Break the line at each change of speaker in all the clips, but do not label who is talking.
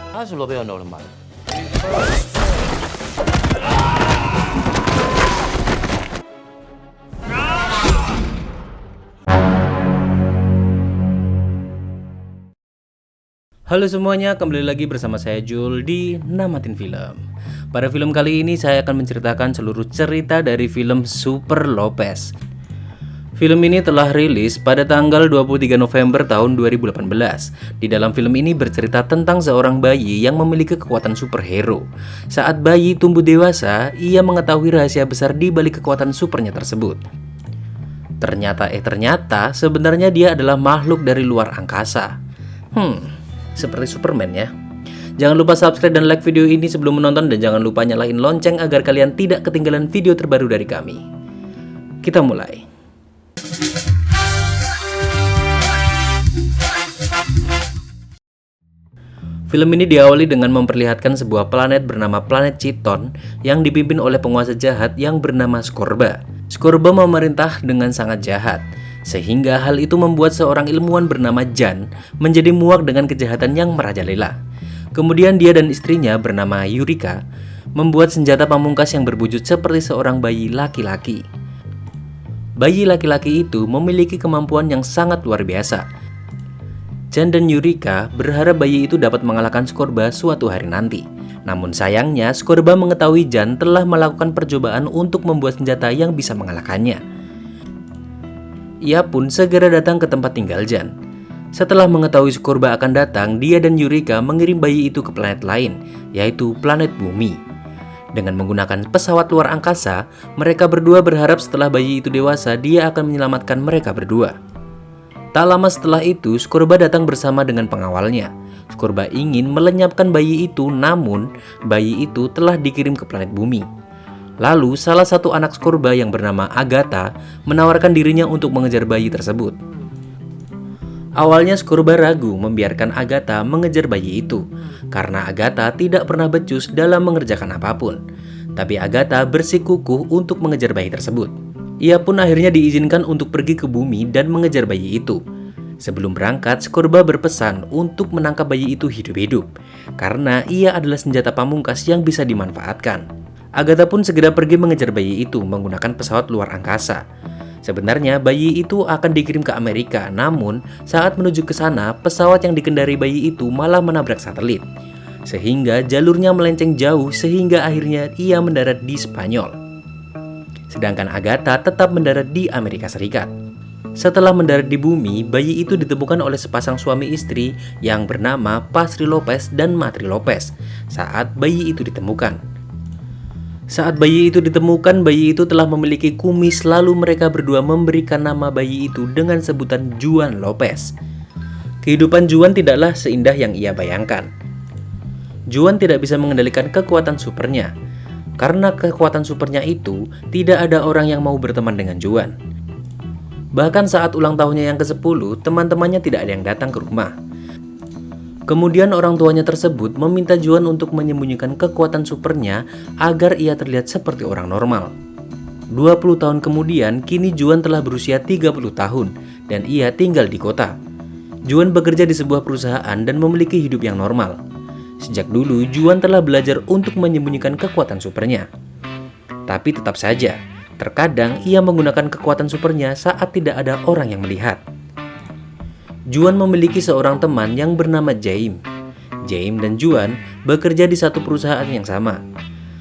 lo veo normal.
Halo semuanya, kembali lagi bersama saya Jul di Namatin Film. Pada film kali ini saya akan menceritakan seluruh cerita dari film Super Lopez. Film ini telah rilis pada tanggal 23 November tahun 2018. Di dalam film ini bercerita tentang seorang bayi yang memiliki kekuatan superhero. Saat bayi tumbuh dewasa, ia mengetahui rahasia besar di balik kekuatan supernya tersebut. Ternyata sebenarnya dia adalah makhluk dari luar angkasa. Seperti Superman ya. Jangan lupa subscribe dan like video ini sebelum menonton, dan jangan lupa nyalain lonceng agar kalian tidak ketinggalan video terbaru dari kami. Kita mulai. Film ini diawali dengan memperlihatkan sebuah planet bernama planet Chiton yang dipimpin oleh penguasa jahat yang bernama Scorba. Scorba memerintah dengan sangat jahat, sehingga hal itu membuat seorang ilmuwan bernama Jan menjadi muak dengan kejahatan yang merajalela. Kemudian dia dan istrinya bernama Yurika membuat senjata pamungkas yang berwujud seperti seorang bayi laki-laki. Bayi laki-laki itu memiliki kemampuan yang sangat luar biasa. Jan dan Yurika berharap bayi itu dapat mengalahkan Scorba suatu hari nanti. Namun sayangnya Scorba mengetahui Jan telah melakukan percobaan untuk membuat senjata yang bisa mengalahkannya. Ia pun segera datang ke tempat tinggal Jan. Setelah mengetahui Scorba akan datang, dia dan Yurika mengirim bayi itu ke planet lain, yaitu planet Bumi. Dengan menggunakan pesawat luar angkasa, mereka berdua berharap setelah bayi itu dewasa, dia akan menyelamatkan mereka berdua. Tak lama setelah itu, Scorba datang bersama dengan pengawalnya. Scorba ingin melenyapkan bayi itu, namun bayi itu telah dikirim ke planet Bumi. Lalu, salah satu anak Scorba yang bernama Agatha menawarkan dirinya untuk mengejar bayi tersebut. Awalnya Scorba ragu membiarkan Agatha mengejar bayi itu, karena Agatha tidak pernah becus dalam mengerjakan apapun. Tapi Agatha bersikukuh untuk mengejar bayi tersebut. Ia pun akhirnya diizinkan untuk pergi ke bumi dan mengejar bayi itu. Sebelum berangkat, Scorba berpesan untuk menangkap bayi itu hidup-hidup, karena ia adalah senjata pamungkas yang bisa dimanfaatkan. Agatha pun segera pergi mengejar bayi itu menggunakan pesawat luar angkasa. Sebenarnya bayi itu akan dikirim ke Amerika, namun saat menuju ke sana, pesawat yang dikendari bayi itu malah menabrak satelit. Sehingga jalurnya melenceng jauh, sehingga akhirnya ia mendarat di Spanyol. Sedangkan Agatha tetap mendarat di Amerika Serikat. Setelah mendarat di bumi, bayi itu ditemukan oleh sepasang suami istri yang bernama Pasri Lopez dan Matri Lopez saat bayi itu ditemukan. Saat bayi itu ditemukan, bayi itu telah memiliki kumis, lalu mereka berdua memberikan nama bayi itu dengan sebutan Juan Lopez. Kehidupan Juan tidaklah seindah yang ia bayangkan. Juan tidak bisa mengendalikan kekuatan supernya. Karena kekuatan supernya itu, tidak ada orang yang mau berteman dengan Juan. Bahkan saat ulang tahunnya yang ke-10, teman-temannya tidak ada yang datang ke rumah. Kemudian orang tuanya tersebut meminta Juan untuk menyembunyikan kekuatan supernya agar ia terlihat seperti orang normal. 20 tahun kemudian, kini Juan telah berusia 30 tahun dan ia tinggal di kota. Juan bekerja di sebuah perusahaan dan memiliki hidup yang normal. Sejak dulu, Juan telah belajar untuk menyembunyikan kekuatan supernya. Tapi tetap saja, terkadang ia menggunakan kekuatan supernya saat tidak ada orang yang melihat. Juan memiliki seorang teman yang bernama Jaime. Jaime dan Juan bekerja di satu perusahaan yang sama.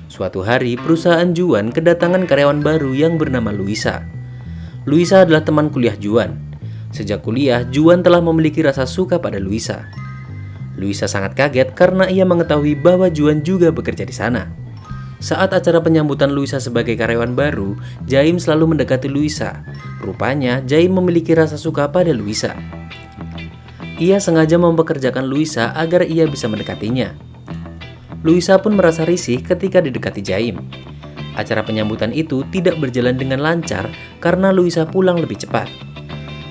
Suatu hari, perusahaan Juan kedatangan karyawan baru yang bernama Luisa. Luisa adalah teman kuliah Juan. Sejak kuliah, Juan telah memiliki rasa suka pada Luisa. Luisa sangat kaget karena ia mengetahui bahwa Juan juga bekerja di sana. Saat acara penyambutan Luisa sebagai karyawan baru, Jaime selalu mendekati Luisa. Rupanya, Jaime memiliki rasa suka pada Luisa. Ia sengaja mempekerjakan Luisa agar ia bisa mendekatinya. Luisa pun merasa risih ketika didekati Jaime. Acara penyambutan itu tidak berjalan dengan lancar karena Luisa pulang lebih cepat.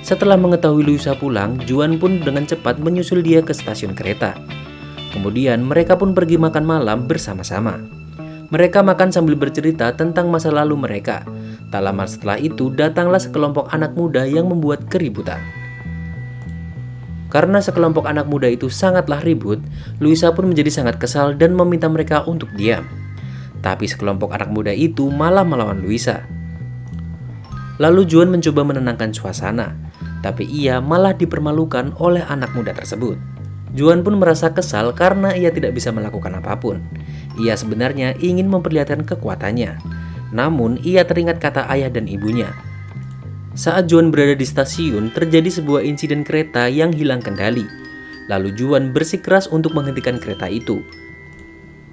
Setelah mengetahui Luisa pulang, Juan pun dengan cepat menyusul dia ke stasiun kereta. Kemudian mereka pun pergi makan malam bersama-sama. Mereka makan sambil bercerita tentang masa lalu mereka. Tak lama setelah itu datanglah sekelompok anak muda yang membuat keributan. Karena sekelompok anak muda itu sangatlah ribut, Luisa pun menjadi sangat kesal dan meminta mereka untuk diam. Tapi sekelompok anak muda itu malah melawan Luisa. Lalu Juan mencoba menenangkan suasana, tapi ia malah dipermalukan oleh anak muda tersebut. Juan pun merasa kesal karena ia tidak bisa melakukan apapun. Ia sebenarnya ingin memperlihatkan kekuatannya, namun ia teringat kata ayah dan ibunya. Saat Juan berada di stasiun, terjadi sebuah insiden kereta yang hilang kendali. Lalu Juan bersikeras untuk menghentikan kereta itu.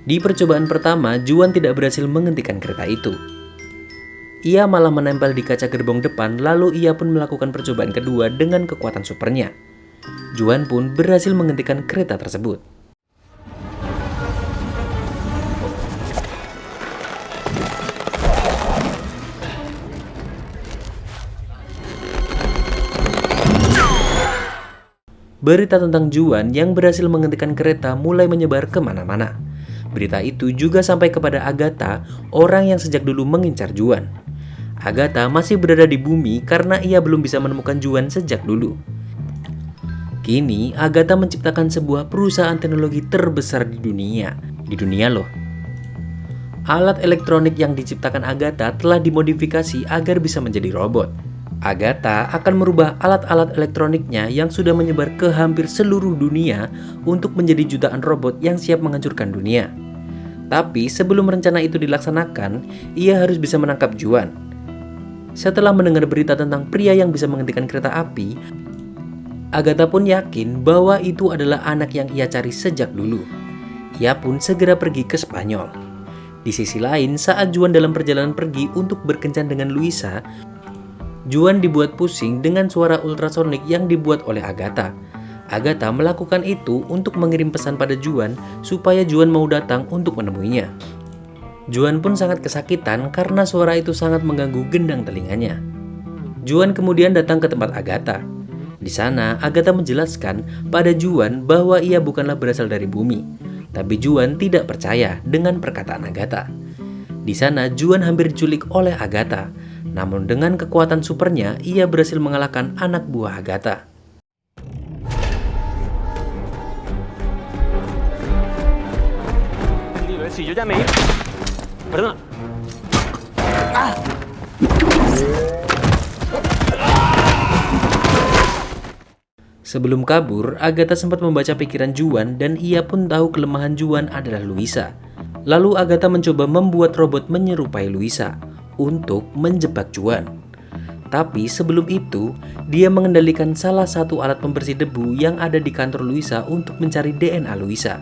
Di percobaan pertama, Juan tidak berhasil menghentikan kereta itu. Ia malah menempel di kaca gerbong depan, lalu ia pun melakukan percobaan kedua dengan kekuatan supernya. Juan pun berhasil menghentikan kereta tersebut. Berita tentang Juan yang berhasil menghentikan kereta mulai menyebar kemana-mana. Berita itu juga sampai kepada Agatha, orang yang sejak dulu mengincar Juan. Agatha masih berada di bumi karena ia belum bisa menemukan Juan sejak dulu. Kini, Agatha menciptakan sebuah perusahaan teknologi terbesar di dunia. Di dunia loh. Alat elektronik yang diciptakan Agatha telah dimodifikasi agar bisa menjadi robot. Agatha akan merubah alat-alat elektroniknya yang sudah menyebar ke hampir seluruh dunia untuk menjadi jutaan robot yang siap menghancurkan dunia. Tapi sebelum rencana itu dilaksanakan, ia harus bisa menangkap Juan. Setelah mendengar berita tentang pria yang bisa menghentikan kereta api, Agatha pun yakin bahwa itu adalah anak yang ia cari sejak dulu. Ia pun segera pergi ke Spanyol. Di sisi lain, saat Juan dalam perjalanan pergi untuk berkencan dengan Luisa, Juan dibuat pusing dengan suara ultrasonik yang dibuat oleh Agatha. Agatha melakukan itu untuk mengirim pesan pada Juan supaya Juan mau datang untuk menemuinya. Juan pun sangat kesakitan karena suara itu sangat mengganggu gendang telinganya. Juan kemudian datang ke tempat Agatha. Di sana, Agatha menjelaskan pada Juan bahwa ia bukanlah berasal dari bumi. Tapi Juan tidak percaya dengan perkataan Agatha. Di sana, Juan hampir diculik oleh Agatha. Namun dengan kekuatan supernya, ia berhasil mengalahkan anak buah Agatha. Sebelum kabur, Agatha sempat membaca pikiran Juan dan ia pun tahu kelemahan Juan adalah Luisa. Lalu Agatha mencoba membuat robot menyerupai Luisa untuk menjebak Juan. Tapi sebelum itu, dia mengendalikan salah satu alat pembersih debu yang ada di kantor Luisa untuk mencari DNA Luisa.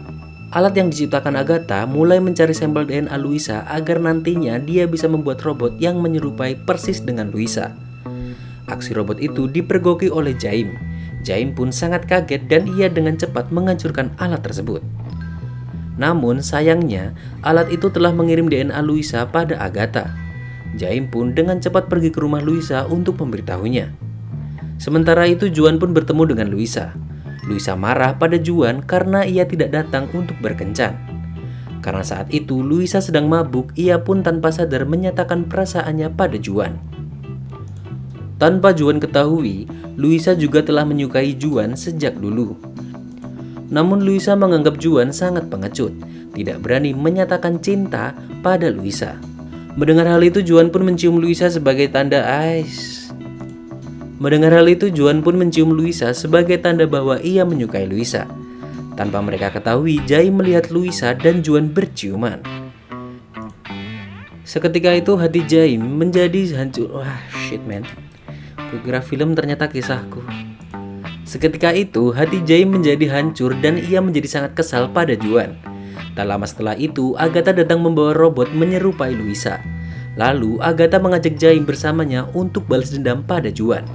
Alat yang diciptakan Agatha mulai mencari sampel DNA Luisa agar nantinya dia bisa membuat robot yang menyerupai persis dengan Luisa. Aksi robot itu dipergoki oleh Jaim. Jaim pun sangat kaget dan ia dengan cepat menghancurkan alat tersebut. Namun sayangnya, alat itu telah mengirim DNA Luisa pada Agatha. Jaim pun dengan cepat pergi ke rumah Luisa untuk memberitahunya. Sementara itu Juan pun bertemu dengan Luisa. Luisa marah pada Juan karena ia tidak datang untuk berkencan. Karena saat itu Luisa sedang mabuk, ia pun tanpa sadar menyatakan perasaannya pada Juan. Tanpa Juan ketahui, Luisa juga telah menyukai Juan sejak dulu. Namun Luisa menganggap Juan sangat pengecut, tidak berani menyatakan cinta pada Luisa. Mendengar hal itu, Juan pun mencium Luisa sebagai tanda bahwa ia menyukai Luisa. Tanpa mereka ketahui, Jaim melihat Luisa dan Juan berciuman. Seketika itu hati Jaim menjadi hancur. Kukira film, ternyata kisahku. Seketika itu hati Jaim menjadi hancur dan ia menjadi sangat kesal pada Juan. Tak lama setelah itu, Agatha datang membawa robot menyerupai Luisa. Lalu, Agatha mengajak Jaim bersamanya untuk balas dendam pada Juan.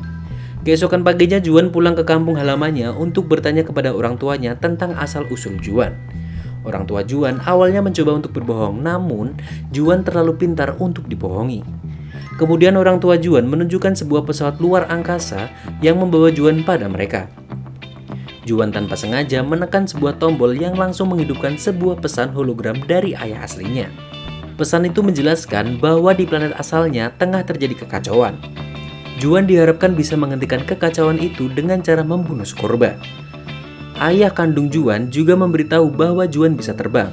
Keesokan paginya, Juan pulang ke kampung halamannya untuk bertanya kepada orang tuanya tentang asal-usul Juan. Orang tua Juan awalnya mencoba untuk berbohong, namun Juan terlalu pintar untuk dibohongi. Kemudian orang tua Juan menunjukkan sebuah pesawat luar angkasa yang membawa Juan pada mereka. Juan tanpa sengaja menekan sebuah tombol yang langsung menghidupkan sebuah pesan hologram dari ayah aslinya. Pesan itu menjelaskan bahwa di planet asalnya tengah terjadi kekacauan. Juan diharapkan bisa menghentikan kekacauan itu dengan cara membunuh Skorba. ayah kandung Juan juga memberitahu bahwa Juan bisa terbang.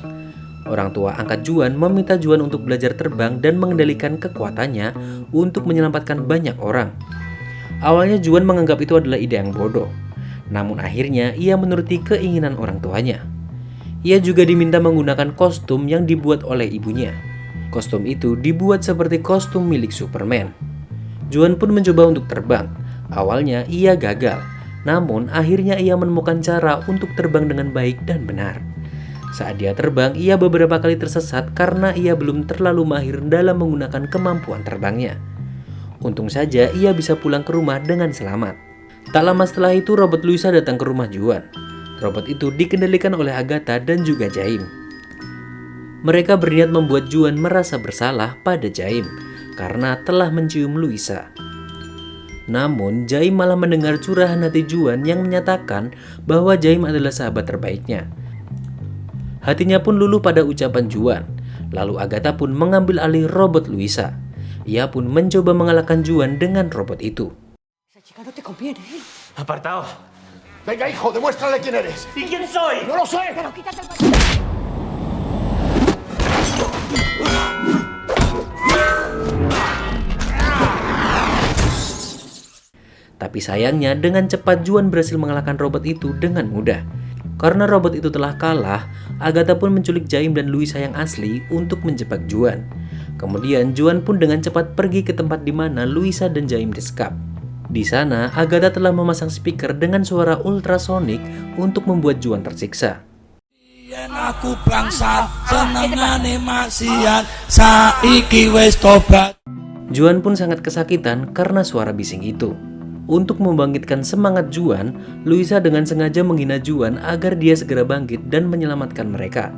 Orang tua angkat Juan meminta Juan untuk belajar terbang dan mengendalikan kekuatannya untuk menyelamatkan banyak orang. Awalnya Juan menganggap itu adalah ide yang bodoh, namun akhirnya ia menuruti keinginan orang tuanya. Ia juga diminta menggunakan kostum yang dibuat oleh ibunya. Kostum itu dibuat seperti kostum milik Superman. Juan pun mencoba untuk terbang. Awalnya ia gagal, namun akhirnya ia menemukan cara untuk terbang dengan baik dan benar. Saat dia terbang, ia beberapa kali tersesat karena ia belum terlalu mahir dalam menggunakan kemampuan terbangnya. Untung saja ia bisa pulang ke rumah dengan selamat. Tak lama setelah itu robot Luisa datang ke rumah Juan. Robot itu dikendalikan oleh Agatha dan juga Jaime. Mereka berniat membuat Juan merasa bersalah pada Jaime karena telah mencium Luisa. Namun Jaime malah mendengar curahan hati Juan yang menyatakan bahwa Jaime adalah sahabat terbaiknya. Hatinya pun luluh pada ucapan Juan. Lalu Agatha pun mengambil alih robot Luisa. Ia pun mencoba mengalahkan Juan dengan robot itu.
Apartaos.
Venga, hijo, demuéstrale quién eres.
¿Y quién soy?
¡No lo sé!
Pero quítate el pantalón.
Tapi sayangnya dengan cepat Juan berhasil mengalahkan robot itu dengan mudah. Karena robot itu telah kalah, Agatha pun menculik Jaime dan Luisa yang asli untuk menjebak Juan. Kemudian Juan pun dengan cepat pergi ke tempat di mana Luisa dan Jaime disekap. Di sana, Agatha telah memasang speaker dengan suara ultrasonik untuk membuat Juan tersiksa.
Aku bangsat, senengane maksiat, saiki wis tobat.
Juan pun sangat kesakitan karena suara bising itu. Untuk membangkitkan semangat Juan, Luisa dengan sengaja menghina Juan agar dia segera bangkit dan menyelamatkan mereka.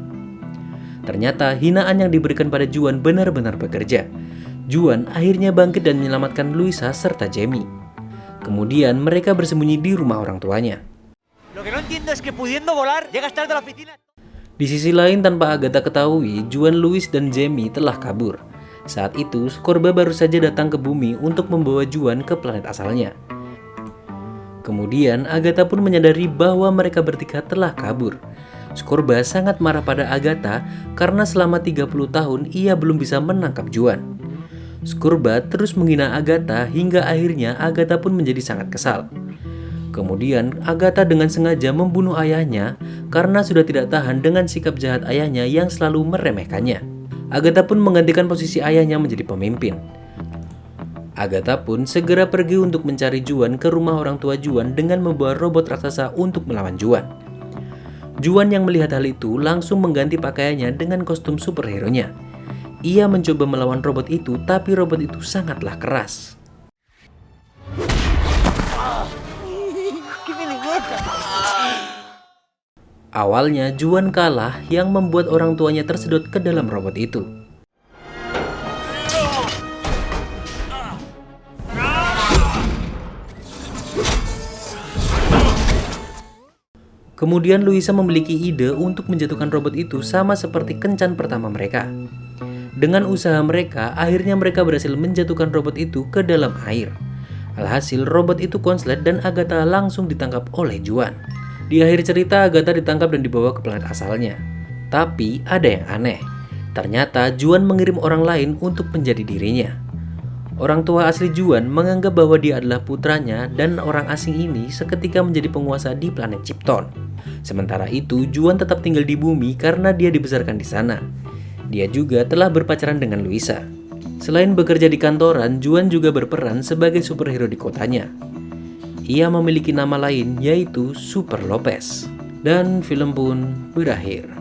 Ternyata hinaan yang diberikan pada Juan benar-benar bekerja. Juan akhirnya bangkit dan menyelamatkan Luisa serta Jaime. Kemudian mereka bersembunyi di rumah orang tuanya. Di sisi lain, tanpa Agatha ketahui, Juan, Louis, dan Jaime telah kabur. Saat itu, Scorba baru saja datang ke bumi untuk membawa Juan ke planet asalnya. Kemudian, Agatha pun menyadari bahwa mereka bertiga telah kabur. Scorba sangat marah pada Agatha karena selama 30 tahun ia belum bisa menangkap Juan. Scorba terus menghina Agatha hingga akhirnya Agatha pun menjadi sangat kesal. Kemudian Agatha dengan sengaja membunuh ayahnya karena sudah tidak tahan dengan sikap jahat ayahnya yang selalu meremehkannya. Agatha pun menggantikan posisi ayahnya menjadi pemimpin. Agatha pun segera pergi untuk mencari Juan ke rumah orang tua Juan dengan membawa robot raksasa untuk melawan Juan. Juan yang melihat hal itu langsung mengganti pakaiannya dengan kostum superhero-nya. Ia mencoba melawan robot itu, tapi robot itu sangatlah keras. Awalnya Juan kalah yang membuat orang tuanya tersedot ke dalam robot itu. Kemudian Luisa memiliki ide untuk menjatuhkan robot itu sama seperti kencan pertama mereka. Dengan usaha mereka, akhirnya mereka berhasil menjatuhkan robot itu ke dalam air. Alhasil robot itu konslet dan Agatha langsung ditangkap oleh Juan. Di akhir cerita, Agatha ditangkap dan dibawa ke planet asalnya. Tapi ada yang aneh. Ternyata Juan mengirim orang lain untuk menjadi dirinya. Orang tua asli Juan menganggap bahwa dia adalah putranya dan orang asing ini seketika menjadi penguasa di planet Krypton. Sementara itu, Juan tetap tinggal di bumi karena dia dibesarkan di sana. Dia juga telah berpacaran dengan Luisa. Selain bekerja di kantoran, Juan juga berperan sebagai superhero di kotanya. Ia memiliki nama lain yaitu Super Lopez. Dan film pun berakhir.